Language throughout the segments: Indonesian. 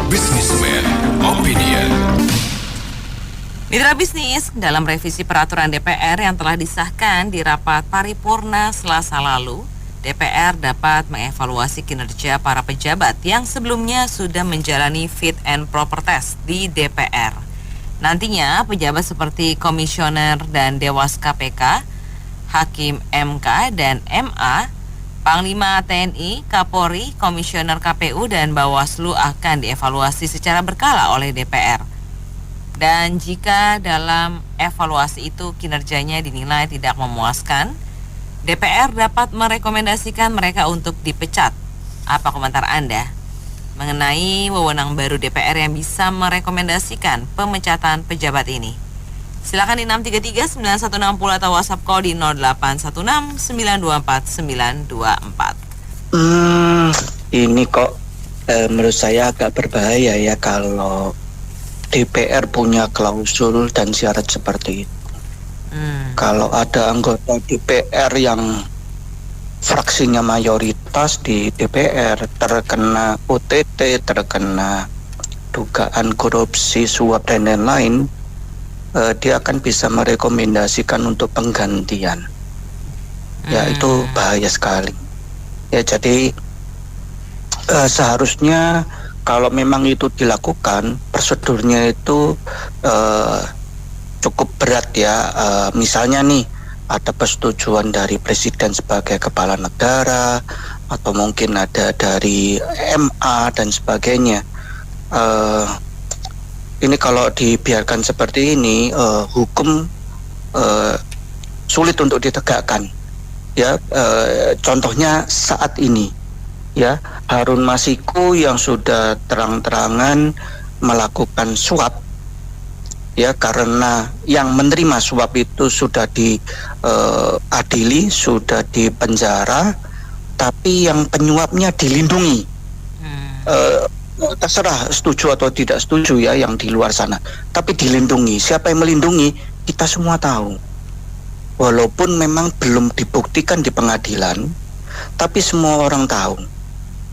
Businessman Opinion. Mitra bisnis, dalam revisi peraturan DPR yang telah disahkan di rapat paripurna Selasa lalu, DPR dapat mengevaluasi kinerja para pejabat yang sebelumnya sudah menjalani fit and proper test di DPR. Nantinya, pejabat seperti komisioner dan Dewas KPK, Hakim MK dan MA, Panglima TNI, Kapolri, Komisioner KPU, dan Bawaslu akan dievaluasi secara berkala oleh DPR. Dan jika dalam evaluasi itu kinerjanya dinilai tidak memuaskan, DPR dapat merekomendasikan mereka untuk dipecat. Apa komentar Anda mengenai wewenang baru DPR yang bisa merekomendasikan pemecatan pejabat ini? Silakan di 633-9160 atau WhatsApp call di 0816-924-924. Ini kok menurut saya agak berbahaya ya kalau DPR punya klausul dan syarat seperti itu. Kalau ada anggota DPR yang fraksinya mayoritas di DPR terkena OTT, terkena dugaan korupsi, suap dan lain-lain, dia akan bisa merekomendasikan untuk penggantian. Ya, itu bahaya sekali. Ya, jadi seharusnya kalau memang itu dilakukan, prosedurnya itu cukup berat ya. Misalnya nih, ada persetujuan dari presiden sebagai kepala negara, atau mungkin ada dari MA dan sebagainya. Ini kalau dibiarkan seperti ini, hukum sulit untuk ditegakkan. Ya, contohnya saat ini, ya, Harun Masiku yang sudah terang-terangan melakukan suap, ya, karena yang menerima suap itu sudah diadili, sudah dipenjara, tapi yang penyuapnya dilindungi. Terserah setuju atau tidak setuju ya yang di luar sana, tapi dilindungi. Siapa yang melindungi? Kita semua tahu. Walaupun memang belum dibuktikan di pengadilan, tapi semua orang tahu.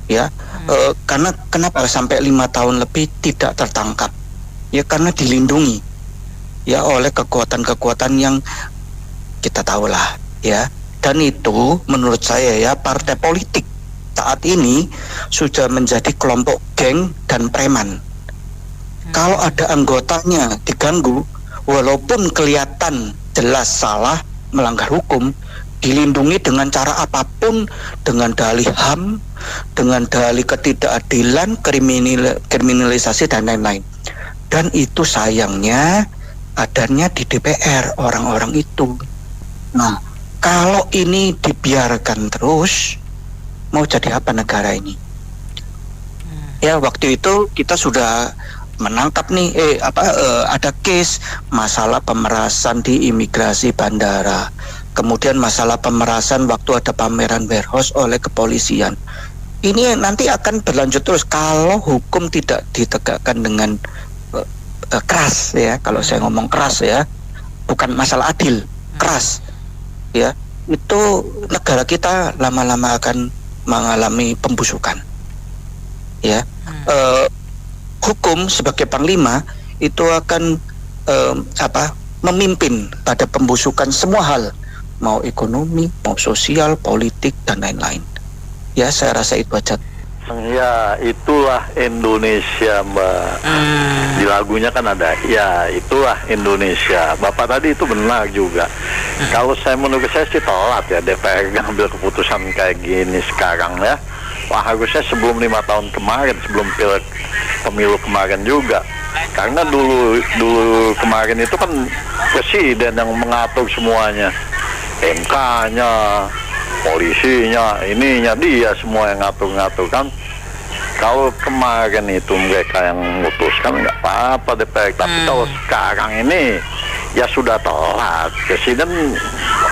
Ya, karena kenapa sampai 5 tahun lebih tidak tertangkap? Ya karena dilindungi ya oleh kekuatan-kekuatan yang kita tahulah ya. Dan itu menurut saya ya, partai politik saat ini sudah menjadi kelompok geng dan preman. Kalau ada anggotanya diganggu, walaupun kelihatan jelas salah, melanggar hukum, dilindungi dengan cara apapun, dengan dalih HAM, dengan dalih ketidakadilan, kriminalisasi dan lain-lain. Dan itu sayangnya adanya di DPR orang-orang itu. Nah, kalau ini dibiarkan terus, mau jadi apa negara ini? Ya, waktu itu kita sudah menangkap nih ada case masalah pemerasan di imigrasi bandara. Kemudian masalah pemerasan waktu ada pameran warehouse oleh kepolisian. Ini nanti akan berlanjut terus kalau hukum tidak ditegakkan dengan keras ya. Kalau saya ngomong keras ya, bukan masalah adil, keras ya. Itu negara kita lama-lama akan mengalami pembusukan ya. Hukum sebagai panglima itu akan memimpin pada pembusukan semua hal, mau ekonomi, mau sosial, politik dan lain-lain. Ya, saya rasa itu aja. Ya, itulah Indonesia, Mbak. Di lagunya kan ada, ya itulah Indonesia. Bapak tadi itu benar juga. Kalau saya menurut saya sih telat ya DPR ngambil keputusan kayak gini sekarang ya. Wah, harusnya sebelum 5 tahun kemarin, sebelum pemilu kemarin juga. Karena dulu kemarin itu kan presiden yang mengatur semuanya. MK-nya, polisinya, ininya, dia semua yang ngatur-ngatur kan. Kalau kemarin itu mereka yang memutuskan nggak apa-apa DPR. Tapi kalau sekarang ini ya sudah telat. Presiden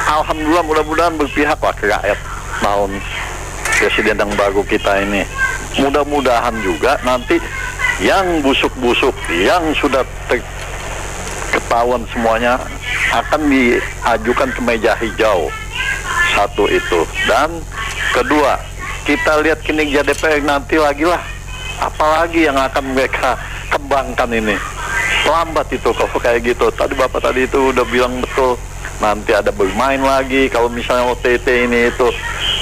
alhamdulillah mudah-mudahan berpihak lah ke rakyat tahun presiden yang baru kita ini. Mudah-mudahan juga nanti yang busuk-busuk, yang sudah ketahuan semuanya akan diajukan ke meja hijau. Satu itu. Dan kedua, kita lihat kinerja DPR nanti lagi lah apalagi yang akan mereka kembangkan ini. Lambat itu kalau kayak gitu. Tadi Bapak tadi itu udah bilang betul, nanti ada bermain lagi kalau misalnya OTT ini itu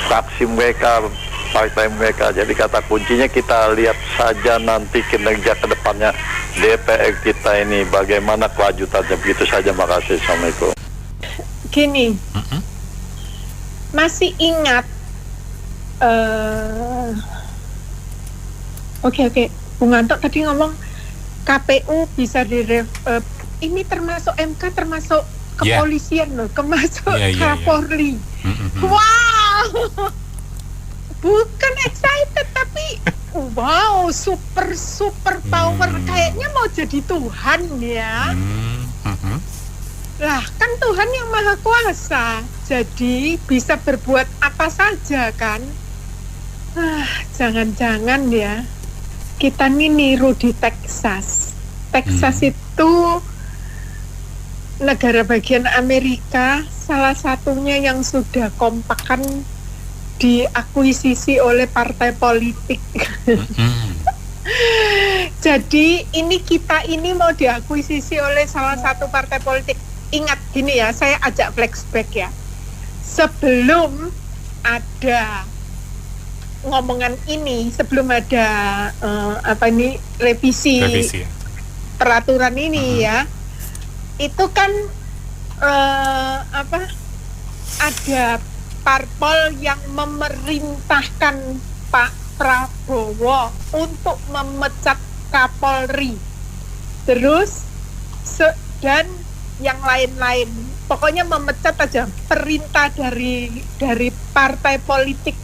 fraksi mereka, partai mereka. Jadi kata kuncinya kita lihat saja nanti kinerja ke depannya DPR kita ini bagaimana kelanjutannya. Begitu saja, makasih. Assalamualaikum. Gini, masih ingat oke, Bung Anto tadi ngomong KPU bisa ini termasuk MK, termasuk kepolisian loh, termasuk Kapolri. Wow, bukan excited tapi wow, super power, kayaknya mau jadi Tuhan ya. Lah kan Tuhan yang maha kuasa, jadi bisa berbuat apa saja kan. Jangan-jangan ya kita nih niru di Texas. Texas itu negara bagian Amerika, salah satunya yang sudah kompak kan diakuisisi oleh partai politik. Jadi kita ini mau diakuisisi oleh salah satu partai politik. Ingat gini ya, saya ajak flashback ya. Sebelum ada ngomongan ini, sebelum ada revisi peraturan ini ya, itu kan ada parpol yang memerintahkan Pak Prabowo untuk memecat Kapolri, terus dan yang lain-lain, pokoknya memecat aja, perintah dari partai politik,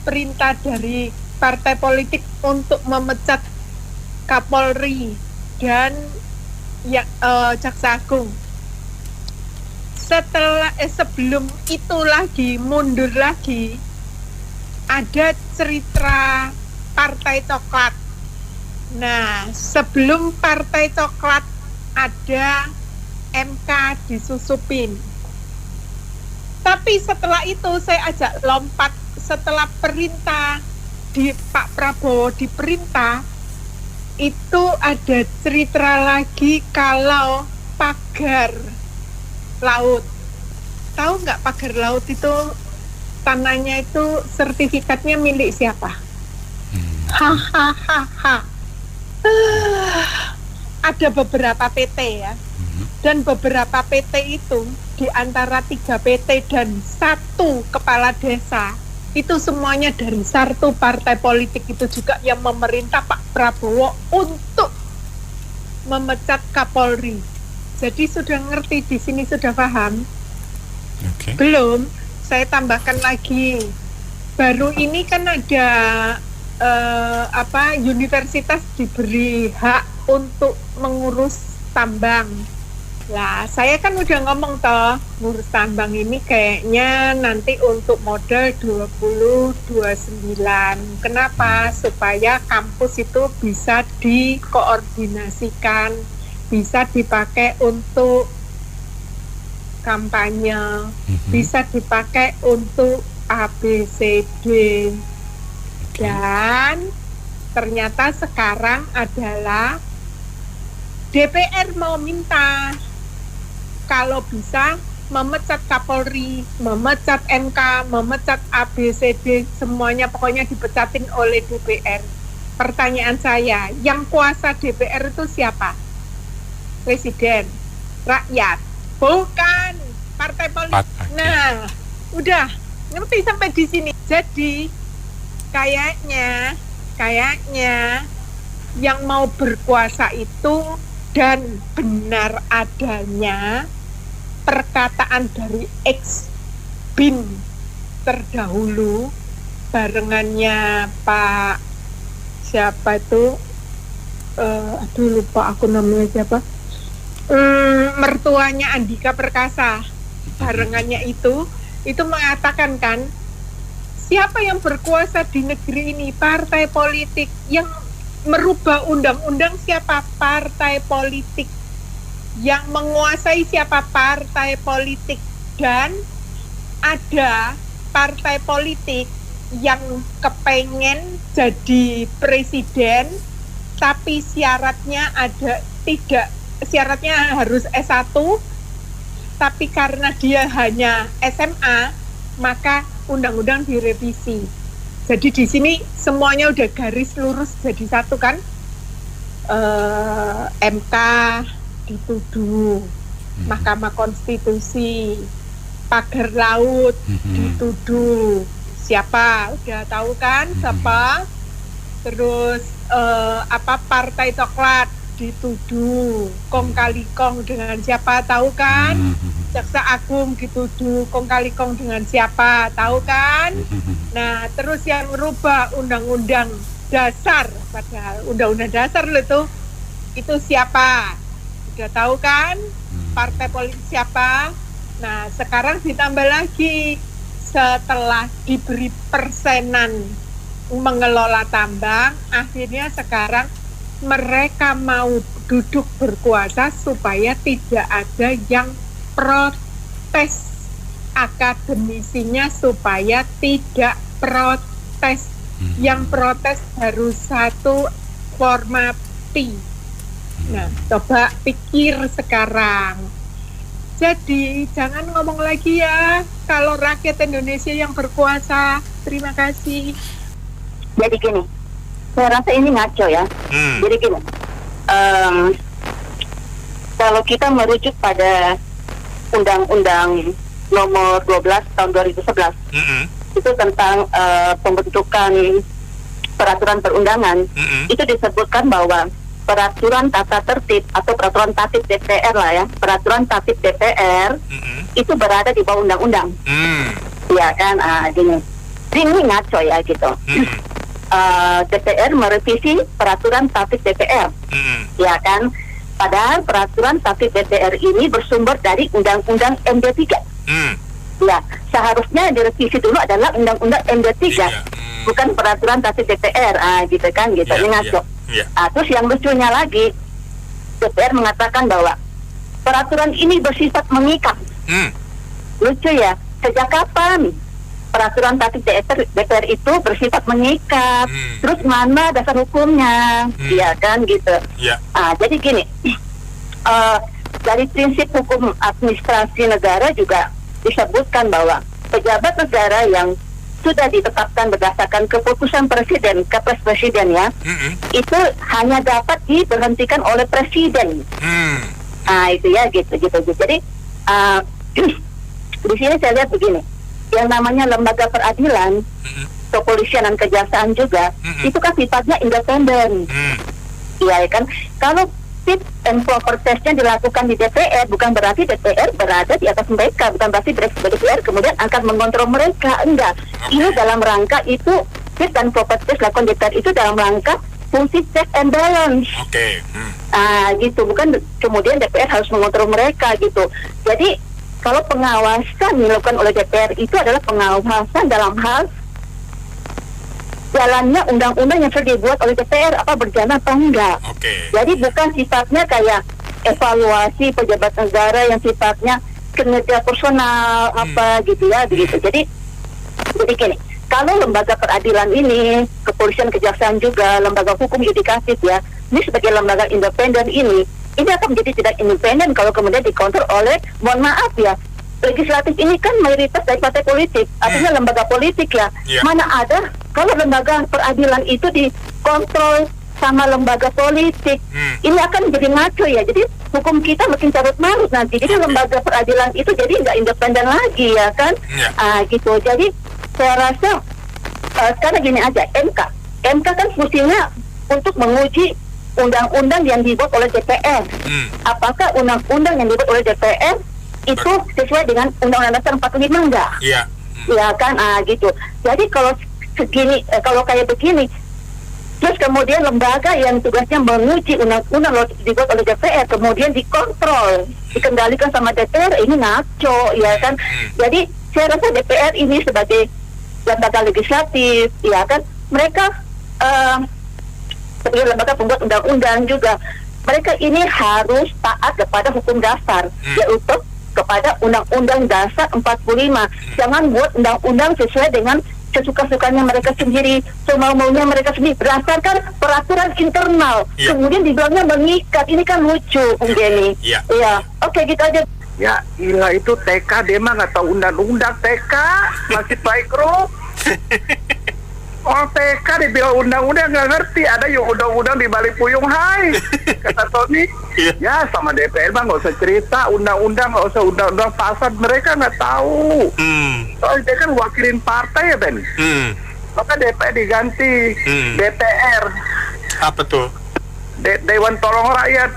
perintah dari partai politik untuk memecat Kapolri dan Jaksa Agung. Sebelum itu lagi, mundur lagi, ada cerita Partai Coklat. Nah, sebelum Partai Coklat ada MK disusupin. Tapi setelah itu saya ajak lompat, setelah perintah di Pak Prabowo diperintah, itu ada cerita lagi kalau pagar laut. Tahu nggak pagar laut itu tanahnya itu sertifikatnya milik siapa? Ada beberapa PT ya, dan beberapa PT itu di antara 3 PT dan 1 kepala desa itu semuanya dari satu partai politik itu juga yang memerintah Pak Prabowo untuk memecat Kapolri. Jadi sudah ngerti di sini, sudah paham? Belum, saya tambahkan lagi. Baru ini kan ada universitas diberi hak untuk mengurus tambang. Lah, saya kan udah ngomong toh, ngurus tambang ini kayaknya nanti untuk modal 2029. Kenapa? Supaya kampus itu bisa dikoordinasikan, bisa dipakai untuk kampanye, bisa dipakai untuk ABCD. Dan ternyata sekarang adalah DPR mau minta kalau bisa memecat Kapolri, memecat MK, memecat ABCD, semuanya pokoknya dipecatin oleh DPR. Pertanyaan saya, yang kuasa DPR itu siapa? Presiden, rakyat, bukan partai politik. Nah, udah ngerti sampai di sini. Jadi kayaknya yang mau berkuasa itu dan benar adanya perkataan dari ex-bin terdahulu barengannya Pak siapa itu lupa aku namanya siapa, mertuanya Andika Perkasa, barengannya itu mengatakan kan, siapa yang berkuasa di negeri ini? Partai politik. Yang merubah undang-undang siapa? Partai politik. Yang menguasai siapa? Partai politik. Dan ada partai politik yang kepengen jadi presiden tapi syaratnya harus S1, tapi karena dia hanya SMA maka undang-undang direvisi. Jadi di sini semuanya udah garis lurus jadi satu kan. MK dituduh, Mahkamah Konstitusi, pagar laut dituduh. Siapa? Udah tahu kan siapa? Terus Partai Coklat dituduh, kong kali kong dengan siapa? Tahu kan? Jaksa Agung dituduh kong kali kong dengan siapa? Tahu kan? Nah, terus yang merubah undang-undang dasar, padahal undang-undang dasar itu siapa? Udah tahu kan? Partai politik siapa? Nah, sekarang ditambah lagi setelah diberi persenan mengelola tambang, akhirnya sekarang mereka mau duduk berkuasa supaya tidak ada yang protes. Akademisinya supaya tidak protes. Yang protes harus satu formati. Nah, coba pikir sekarang. Jadi, jangan ngomong lagi ya kalau rakyat Indonesia yang berkuasa. Terima kasih. Jadi gini, saya rasa ini ngaco ya. Jadi gini, kalau kita merujuk pada Undang-Undang Nomor 12 tahun 2011, itu tentang pembentukan peraturan perundangan, itu disebutkan bahwa peraturan tata tertib atau peraturan tatib DPR lah ya, peraturan tatib DPR itu berada di bawah undang-undang, ya kan? Gini, ini ngaco ya gitu. DPR merevisi peraturan tatib DPR, ya kan? Padahal peraturan tatib DPR ini bersumber dari Undang-Undang MD3. Ya, seharusnya direvisi dulu adalah Undang-Undang MD3, bukan peraturan tatib DPR, gitu kan, gitu. Ini ngaco. Terus yang lucunya lagi, DPR mengatakan bahwa peraturan ini bersifat mengikat. Lucu ya, sejak kapan peraturan tatib DPR itu bersifat mengikat? Terus mana dasar hukumnya? Ya kan, gitu. Jadi gini, dari prinsip hukum administrasi negara juga disebutkan bahwa pejabat negara yang sudah ditetapkan berdasarkan keputusan presiden, Kepres presiden ya, itu hanya dapat diberhentikan oleh presiden. Itu ya gitu. Jadi di sini saya lihat begini, yang namanya lembaga peradilan, kepolisian dan kejaksaan juga, itu kan sifatnya independen. Ya kan, kalau fit and proper testnya dilakukan di DPR, bukan berarti DPR berada di atas mereka, bukan berarti DPR kemudian akan mengontrol mereka, enggak. Ini dalam rangka itu, fit and proper test dilakukan DPR itu dalam rangka fungsi check and balance. Gitu, bukan kemudian DPR harus mengontrol mereka gitu. Jadi kalau pengawasan dilakukan oleh DPR itu adalah pengawasan dalam hal jalannya undang-undang yang sudah dibuat oleh DPR, apa berjalan atau enggak. Jadi bukan sifatnya kayak evaluasi pejabat negara yang sifatnya kinerja personal apa gitu ya, begitu. Jadi gini, kalau lembaga peradilan ini, kepolisian, kejaksaan juga, lembaga hukum yudikatif ya, ini sebagai lembaga independen ini akan menjadi tidak independen kalau kemudian dikontrol oleh, mohon maaf ya, legislatif ini kan mayoritas dari partai politik, artinya lembaga politik ya. Mana ada kalau lembaga peradilan itu dikontrol sama lembaga politik, ini akan menjadi ngaco ya. Jadi hukum kita makin carut marut nanti. Jadi lembaga peradilan itu jadi nggak independen lagi ya kan, gitu. Jadi saya rasa sekarang gini aja, MK kan fungsinya untuk menguji undang-undang yang dibuat oleh DPR. Apakah undang-undang yang dibuat oleh DPR itu sesuai dengan Undang-Undang Dasar 45 enggak? Ya kan, gitu. Jadi kalau segini, kalau kayak begini, terus kemudian lembaga yang tugasnya menguji undang-undang dibuat oleh DPR kemudian dikontrol, dikendalikan sama DPR, ini ngaco, ya kan? Jadi saya rasa DPR ini sebagai lembaga legislatif, ya kan, mereka sebagai lembaga pembuat undang-undang juga, mereka ini harus taat kepada hukum dasar, yaitu kepada Undang-Undang Dasar 45. Jangan buat undang-undang sesuai dengan sesuka-sukanya mereka sendiri, semau-maunya mereka sendiri berdasarkan peraturan internal. Kemudian dibilangnya mengikat. Ini kan lucu, Bung Denny. Iya. Oke, gitu aja. Ya, gila itu TK dia mah nggak tahu undang-undang TK, masih playgroup. Oh TK dibilang undang-undang nggak ngerti, ada yang undang-undang di balik puyung hai, kata Tony. Ya sama DPR mah nggak usah cerita undang-undang, nggak usah undang-undang fasad, mereka nggak tahu. Soalnya dia kan wakilin partai ya Ben. Maka DPR diganti DPR. Apa tuh? Dewan Tolong Rakyat.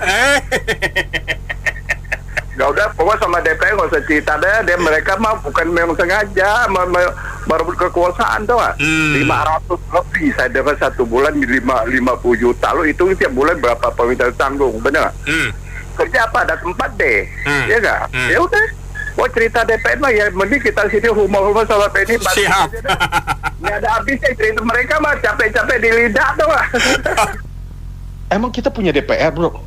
Gak udah, pokoknya sama DPR nggak usah cerita deh. Mereka mah bukan memang sengaja baru kekuasaan tuh 500 lebih saya dapat satu bulan 50 juta. Lo itu tiap bulan berapa permintaan tanggung, bener nggak? Kerja apa? Ada tempat deh, ya nggak? Ya udah, cerita DPR mah ya mending kita sini humor-humor sama Penny. Siap. Nggak ada habisnya cerita mereka mah capek-capek di lidah tuh. Emang kita punya DPR, bro?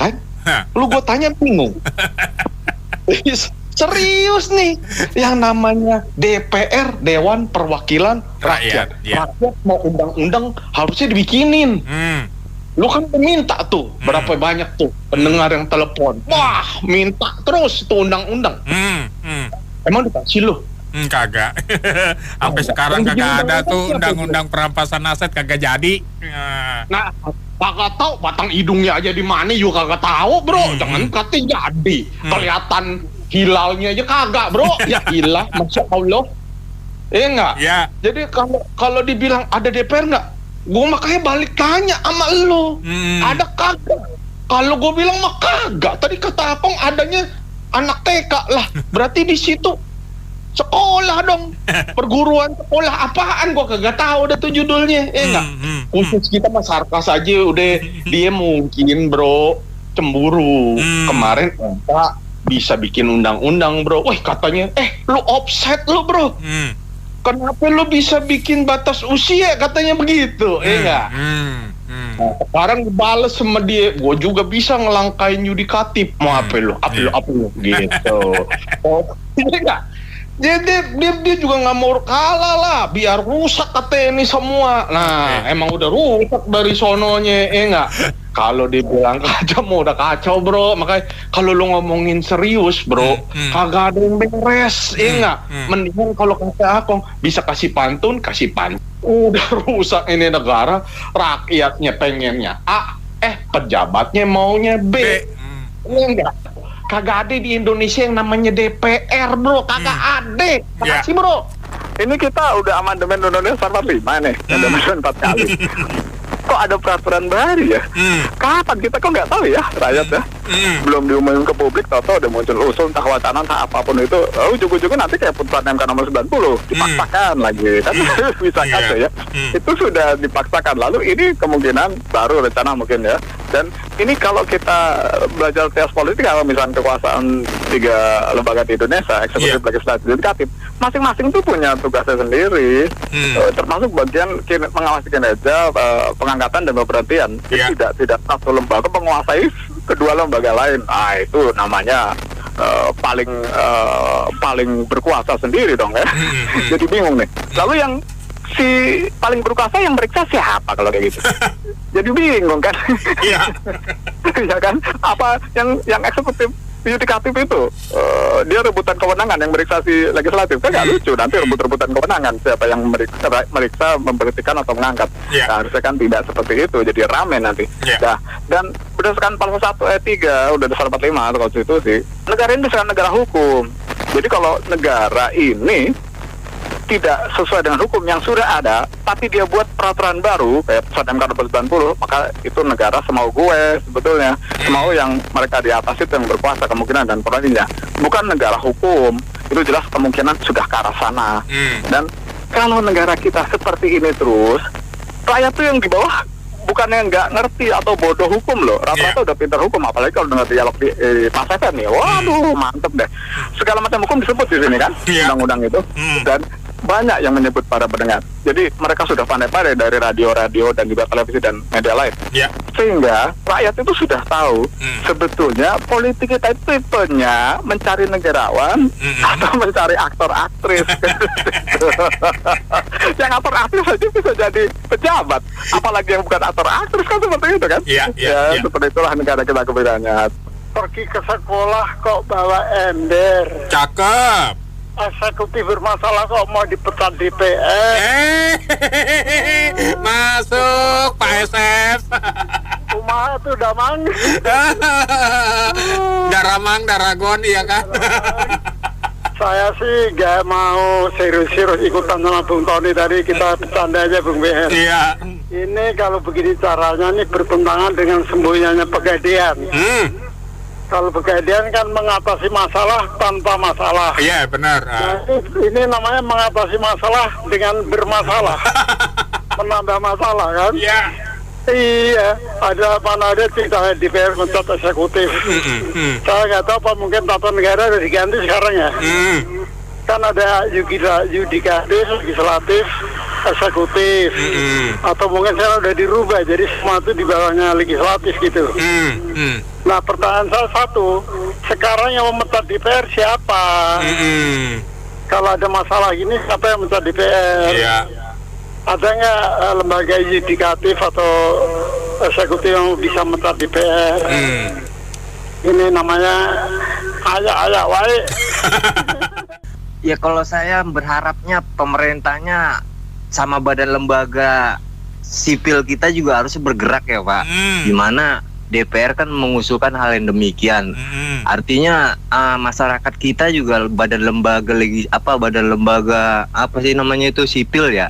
Kan? Lu gue tanya bingung. Serius nih, yang namanya DPR, Dewan Perwakilan Rakyat. Rakyat mau undang-undang harusnya dibikinin. Lu kan minta tuh, berapa banyak tuh pendengar yang telepon. Wah, minta terus tuh undang-undang. Emang dikasih lu? Kagak. Sampai sekarang kagak ada tuh undang-undang perampasan aset, kagak jadi. Nah, kagak tahu batang hidungnya aja di mana juga kagak tahu, bro. Jangan katanya jadi. Kelihatan hilalnya aja kagak, bro. Ya hilang, Masya Allah. Enggak. Ya. Jadi kalau dibilang ada DPR enggak, gue makanya balik tanya sama lo. Ada kagak? Kalau gue bilang mah kagak. Tadi kata Apong adanya anak TK lah. Berarti di situ sekolah dong, perguruan sekolah apaan gua kagak tahu udah tuh judulnya, enggak. Khusus kita mah sarkas aja udah. Dia mungkin bro cemburu. Kemarin Pak bisa bikin undang-undang bro. Wah katanya, lu offset lu bro. Kenapa lu bisa bikin batas usia katanya begitu, enggak. Nah, sekarang dibales sama dia, gue juga bisa ngelangkain yudikatif. Mau apa lu gitu. Oh, enggak. Jadi dia juga nggak mau kalah lah, biar rusak katanya ini semua. Nah, emang udah rusak dari sononya, enggak. Kalau dibilang kacau, mau udah kacau bro. Makanya kalau lu ngomongin serius bro, kagak ada yang beres, enggak. Mendingan kalau kata Akong bisa kasih pantun. Udah rusak ini negara, rakyatnya pengennya A, pejabatnya maunya B. Enggak. Kagak ada di Indonesia yang namanya DPR bro, kagak ada. Makasih bro. Ini kita udah amandemen Undang-Undang 45 nih, amandemen 4 kali. Kok ada peraturan baru ya? Kapan kita kok nggak tahu ya rakyat ya? Belum diumumin ke publik, tahu-tahu udah muncul usul entah wacana entah apapun itu. Ujung-ujungnya nanti kayak putusan MK nomor 90 dipaksakan lagi kan. Bisa kacau ya. Itu sudah dipaksakan. Lalu ini kemungkinan baru rencana mungkin ya. Dan ini kalau kita belajar teori politik, kalau misalnya kekuasaan 3 lembaga di Indonesia, eksekutif, legislatif, yudikatif, masing-masing tuh punya tugasnya sendiri, termasuk bagian mengawasi kinerja, pengangkatan dan pemberhentian. Tidak satu lembaga menguasai kedua lembaga lain. Ah itu namanya paling berkuasa sendiri dong ya. Jadi bingung nih. Lalu yang si paling berkuasa yang meriksa siapa kalau kayak gitu? Jadi bingung kan? Iya. Ya kan? Apa yang eksekutif yudikatif itu dia rebutan kewenangan, yang meriksa si legislatif kan nggak lucu, nanti rebut-rebutan kewenangan siapa yang meriksa memberhentikan atau mengangkat. Nah, harusnya kan tidak seperti itu, jadi rame nanti. Nah, dan berdasarkan pasal 1 ayat 3 udah dasar 45 atau konstitusi, negara ini bukan negara hukum. Jadi kalau negara ini tidak sesuai dengan hukum yang sudah ada, tapi dia buat peraturan baru kayak putusan MK nomor 90, maka itu negara semau gue sebetulnya, semau yang mereka di atas itu yang berkuasa kemungkinan dan perannya, bukan negara hukum. Itu jelas kemungkinan sudah ke arah sana. Dan kalau negara kita seperti ini terus, rakyat tuh yang di bawah bukannya nggak ngerti atau bodoh hukum loh, rata-rata udah pintar hukum, apalagi kalau dengar dialog di Mas Evan nih, waduh mantep deh, segala macam hukum disebut di sini kan, undang-undang itu. Dan banyak yang menyebut para pendengar. Jadi mereka sudah pandai-pandai dari radio-radio dan juga televisi dan media lain. Ya. Sehingga rakyat itu sudah tahu sebetulnya politik kita itu tipenya mencari negarawan atau mencari aktor-aktris. Yang aktor-aktris saja bisa jadi pejabat, apalagi yang bukan aktor-aktris kan seperti itu kan? Iya. Seperti itulah negara kita kebedaannya. Pergi ke sekolah kok bawa ember. Cakep. Eksekutif bermasalah kok mau dipecat DPR. Masuk Pak SF. Kumaha tuh damang. Daramang, Daragon, iya kan? Saya sih gak mau serius-serius ikutan sama Bung Tony tadi, kita bercanda aja Bung BR. Iya. Ini kalau begini caranya nih bertentangan dengan semboyannya Pegadaian. Kalau Pegadaian kan mengatasi masalah tanpa masalah. Iya, benar. Nah, ini namanya mengatasi masalah dengan bermasalah. Menambah masalah kan? Iya. Iya, ada mana ada tidak DPR mencat eksekutif. Saya nggak tahu apa mungkin tata negara udah diganti sekarang ya. Kan ada yudikatif, legislatif, eksekutif, atau mungkin sekarang udah dirubah jadi semua itu di bawahnya legislatif gitu. Nah pertanyaan saya satu, sekarang yang memecat DPR siapa? Kalau ada masalah gini siapa yang memecat DPR? Iya. Ada nggak lembaga yudikatif atau eksekutif yang bisa memecat DPR? Ini namanya ayak-ayak wae. Ya kalau saya berharapnya pemerintahnya sama badan lembaga sipil kita juga harus bergerak ya Pak. Gimana DPR kan mengusulkan hal yang demikian. Artinya masyarakat kita juga badan lembaga apa sih namanya itu sipil ya.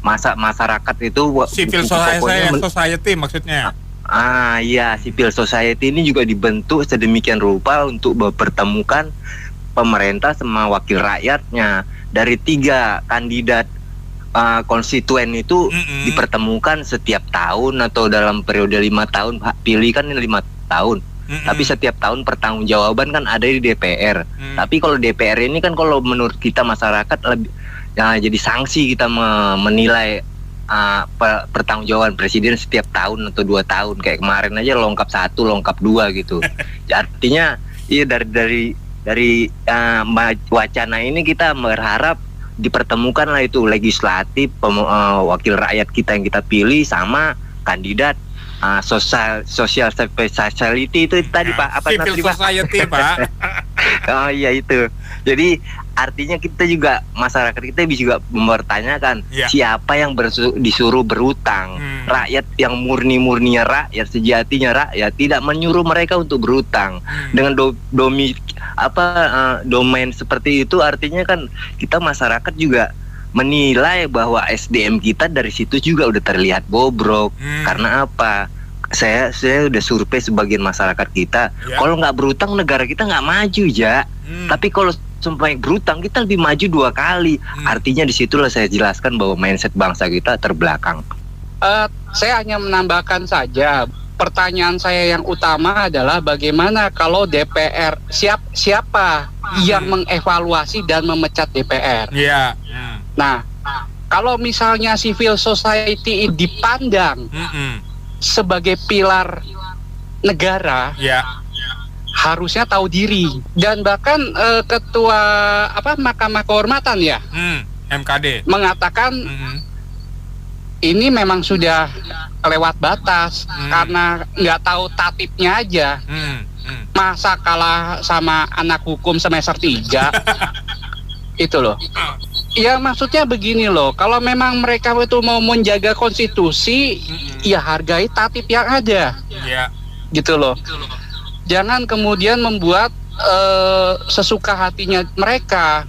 Masyarakat itu Civil society maksudnya. Iya, civil society ini juga dibentuk sedemikian rupa untuk mempertemukan pemerintah sama wakil rakyatnya. Dari 3 kandidat konstituen itu dipertemukan setiap tahun atau dalam periode 5 tahun. Pilih kan 5 tahun. Tapi setiap tahun pertanggungjawaban kan ada di DPR. Tapi kalau DPR ini kan kalau menurut kita masyarakat lebih jadi sanksi kita menilai pertanggungjawaban presiden setiap tahun atau 2 tahun. Kayak kemarin aja longkap 1, longkap 2 gitu. Artinya iya dari wacana ini kita berharap dipertemukan lah itu legislatif, wakil rakyat kita yang kita pilih sama kandidat social speciality itu tadi Pak, apa Civil society Pak. Oh iya itu. Jadi artinya kita juga masyarakat kita bisa juga mempertanyakan siapa yang disuruh berutang. Rakyat yang murni-murninya rakyat, sejatinya rakyat, tidak menyuruh mereka untuk berutang. Dengan domain seperti itu artinya kan kita masyarakat juga menilai bahwa SDM kita dari situ juga udah terlihat bobrok. Karena apa? Saya udah survei sebagian masyarakat kita. Kalau nggak berutang negara kita nggak maju ya. Tapi kalau sampai berutang kita lebih maju 2 kali. Artinya disitulah saya jelaskan bahwa mindset bangsa kita terbelakang. Saya hanya menambahkan saja. Pertanyaan saya yang utama adalah bagaimana kalau DPR siapa yang mengevaluasi dan memecat DPR? Iya. Nah, kalau misalnya civil society dipandang sebagai pilar negara, harusnya tahu diri. Dan bahkan ketua Mahkamah Kehormatan ya, MKD mengatakan ini memang sudah lewat batas karena nggak tahu tatipnya aja. Masa kalah sama anak hukum semester 3 itu loh. Ya maksudnya begini loh, kalau memang mereka itu mau menjaga konstitusi, ya hargai tatip yang ada. Gitu loh. Jangan kemudian membuat sesuka hatinya mereka.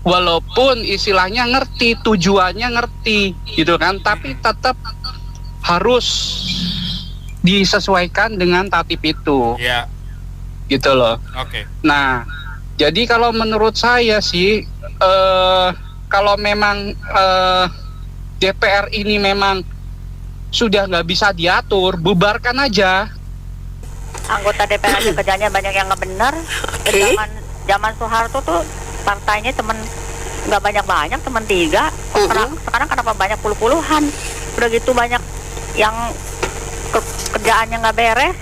Walaupun istilahnya ngerti, tujuannya ngerti gitu kan, tapi tetap harus disesuaikan dengan tatip itu. Gitu loh. Nah, jadi kalau menurut saya sih kalau memang DPR ini memang sudah nggak bisa diatur, bubarkan aja. Anggota DPR aja kerjanya banyak yang nggak benar. Zaman Soeharto tuh partainya temen nggak banyak-banyak, teman 3. Sekarang kenapa banyak puluh-puluhan? Udah gitu banyak yang kerjaannya nggak beres.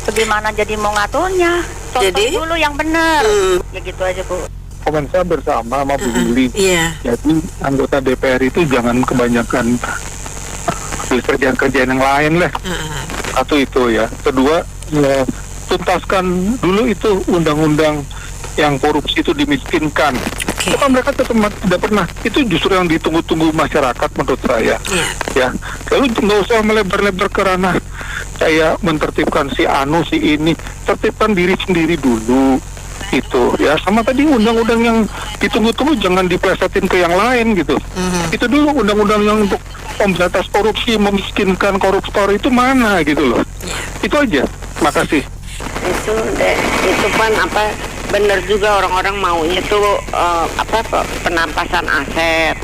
Bagaimana jadi mau ngaturnya? Contoh dulu yang benar. Ya gitu aja, Bu. Komen saya bersama Bu Lili. Jadi anggota DPR itu jangan kebanyakan kerjaan-kerjaan yang lain lah. Satu itu ya. Kedua, tuntaskan dulu itu undang-undang yang korupsi itu dimiskinkan. Itu kan mereka tidak pernah. Itu justru yang ditunggu-tunggu masyarakat menurut saya. Ya. Lalu nggak usah melebar-lebar ke ranah saya mentertibkan si anu si ini. Tertibkan diri sendiri dulu. Itu ya, sama tadi undang-undang yang ditunggu-tunggu jangan diplesetin ke yang lain gitu. Itu dulu undang-undang yang untuk pemberantas korupsi, memiskinkan koruptor itu mana gitu loh. Itu aja. Makasih. Itu kan benar juga orang-orang maunya tuh penampasan aset.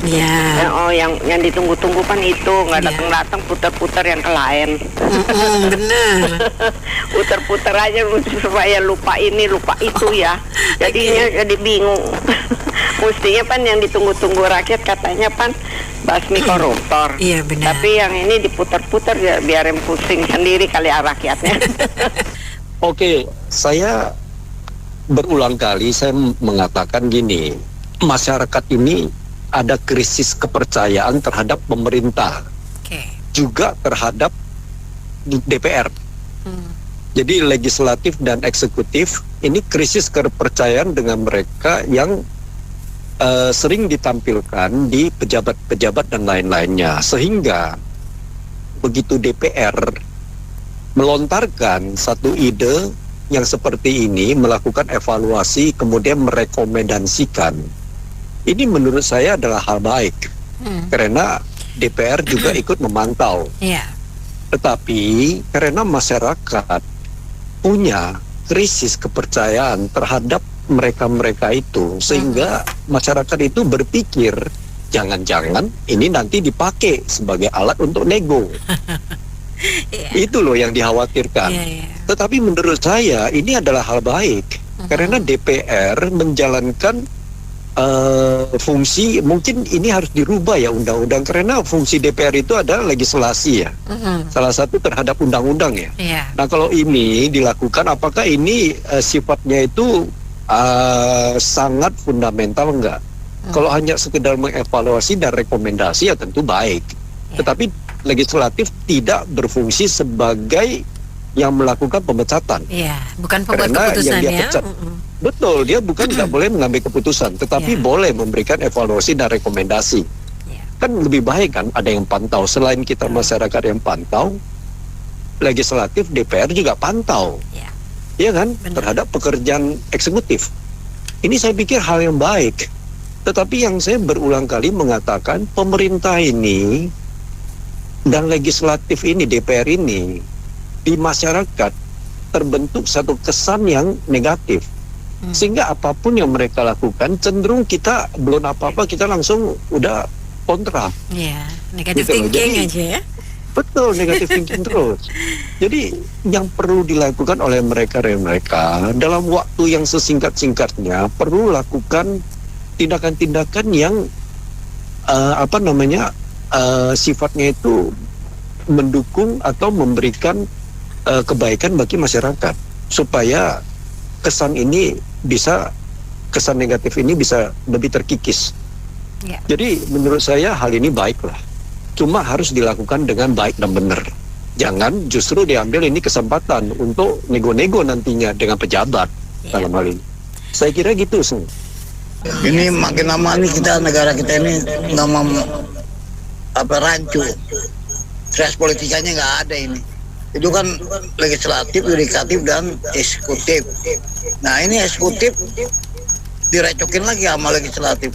Yang ditunggu-tunggu kan itu nggak datang-datang putar-putar yang ke lain. Benar. Putar-putar aja supaya lupa ini lupa itu ya. Jadinya jadi bingung. Mestinya pan yang ditunggu-tunggu rakyat katanya pan basmi koruptor. Iya benar. Tapi yang ini diputar-putar ya biarin pusing sendiri kali rakyatnya. Oke, saya berulang kali saya mengatakan gini, masyarakat ini ada krisis kepercayaan terhadap pemerintah, juga terhadap DPR. Jadi legislatif dan eksekutif ini krisis kepercayaan dengan mereka yang sering ditampilkan di pejabat-pejabat dan lain-lainnya, sehingga begitu DPR melontarkan satu ide yang seperti ini, melakukan evaluasi kemudian merekomendasikan, ini menurut saya adalah hal baik karena DPR juga ikut memantau. Tetapi karena masyarakat punya krisis kepercayaan terhadap mereka-mereka itu, sehingga masyarakat itu berpikir jangan-jangan ini nanti dipakai sebagai alat untuk nego. Itu loh yang dikhawatirkan. Tetapi menurut saya ini adalah hal baik karena DPR menjalankan fungsi, mungkin ini harus dirubah ya undang-undang, karena fungsi DPR itu adalah legislasi ya. Salah satu terhadap undang-undang ya. Nah kalau ini dilakukan, apakah ini sifatnya itu sangat fundamental enggak? Kalau hanya sekedar mengevaluasi dan rekomendasi ya tentu baik. Tetapi legislatif tidak berfungsi sebagai yang melakukan pemecatan. Bukan pembuat keputusan ya. Betul, dia bukan tidak boleh mengambil keputusan, tetapi boleh memberikan evaluasi dan rekomendasi. Kan lebih baik kan ada yang pantau. Selain kita masyarakat yang pantau, legislatif DPR juga pantau. Iya kan? Terhadap pekerjaan eksekutif. Ini saya pikir hal yang baik. Tetapi yang saya berulang kali mengatakan, pemerintah ini dan legislatif ini, DPR ini, di masyarakat terbentuk satu kesan yang negatif. Sehingga apapun yang mereka lakukan, cenderung kita belum apa-apa, kita langsung udah kontra. Negatif gitu thinking jadi, aja ya. Betul, negatif thinking terus. Jadi yang perlu dilakukan oleh mereka dalam waktu yang sesingkat-singkatnya perlu lakukan tindakan-tindakan yang sifatnya itu mendukung atau memberikan kebaikan bagi masyarakat, supaya kesan negatif ini bisa lebih terkikis. Jadi menurut saya hal ini baiklah, cuma harus dilakukan dengan baik dan benar. Jangan justru diambil ini kesempatan untuk nego-nego nantinya dengan pejabat dalam hal ini. Saya kira gitu sih. Ini makin lama nih negara kita ini rancu. Stres politikanya nggak ada ini. Itu kan legislatif, yudikatif, dan eksekutif. Nah ini eksekutif direcokin lagi sama legislatif.